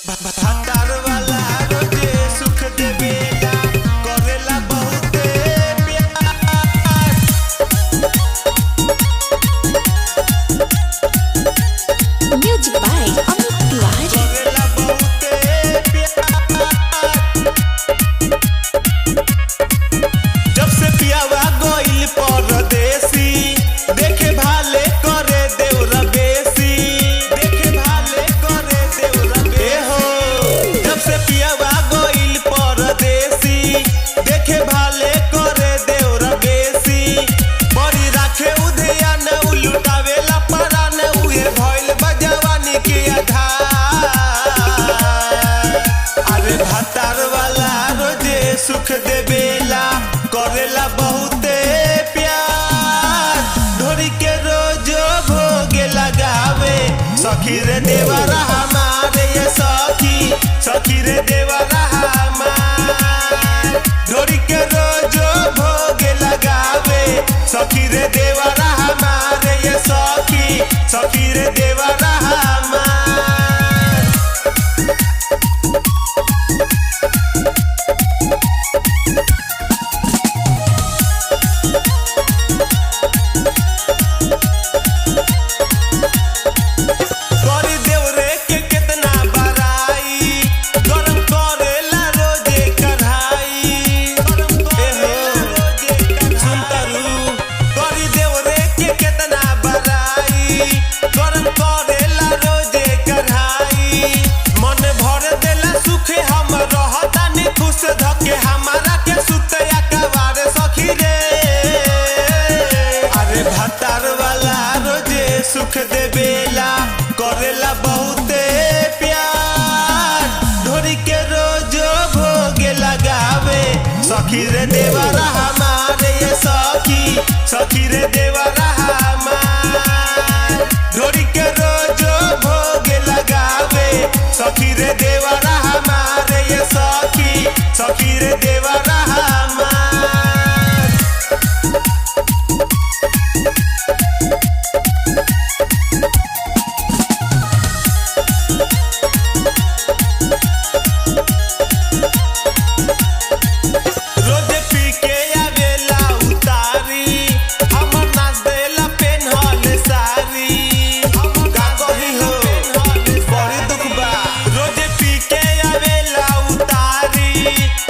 भातार वाला रोजे सुख देवेला करेला बहुते प्यार। Music by Amit Tiwari. करेला बहुते प्यार। जब से पियावा गइल परदेसी देखे भाले करे देवरा बेसी। देखे भाले करे देवरा बेहो। जब से पियावा गइल परदेसी देखे भाले करे देवरा बेसी। बड़ी राखे उधेयान उलुटावेला परान उहे भइल बजवानी के आधार। अरे भातार वाला रोजे सुख देवेला करेला बहुते प्यार। ढोरी के रोजो भोगे लगावे सखी रे देवरा हमारे ये सखी। सखी रे देवरा हमार। ढोरी के रोजो भोगे लगावे सखी रे देवरा हमारे ये सखी। सखी रे देवरा हमार। करी देवरे के केतना बड़ाई गरम करेला रोजे कढ़ाई। सुनतारू करी देवरे के केतना बड़ाई गरम करेला रोजे कढ़ाई। मन भर देला सुखे हम रहतानी खुश धके हमारा के सुतया कवार सखी रे। अरे भातार वाला रोजे सुख देवेला करेला बहुते प्यार। ढोरी के रोजो भोगे लगावे सखी रे देवरा हमारे ये सखी। सखी रे देवरा हमार। ढोरी के रोजो भोगे लगावे सखी रे देवरा हमारे ये सखी। सखी रे देवरा हमार। रोजे पी के आवेला उतारी हमर नाच देला पेन्हल सारी। का कही हो बड़ी दुख बा। रोजे पी के आवेला उतारी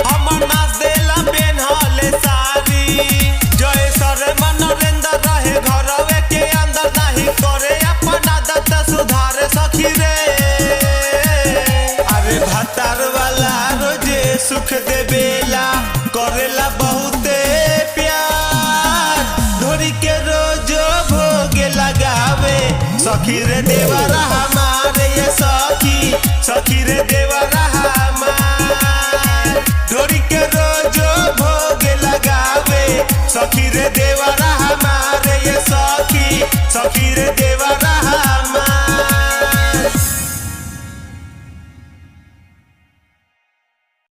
हमर नाच देला पेन्हल सारी। जय सर मनोरेंद्र रहे घरवे के अंदर नाही करे अपन आदत सुधार सखी रे। अरे भातार वाला रोजे सुख देवेला करेला बहुते प्यार। ढोरी के रोजो भोगे लगावे सखी रे देवरा हमारे ये सखी। सखी रे देवरा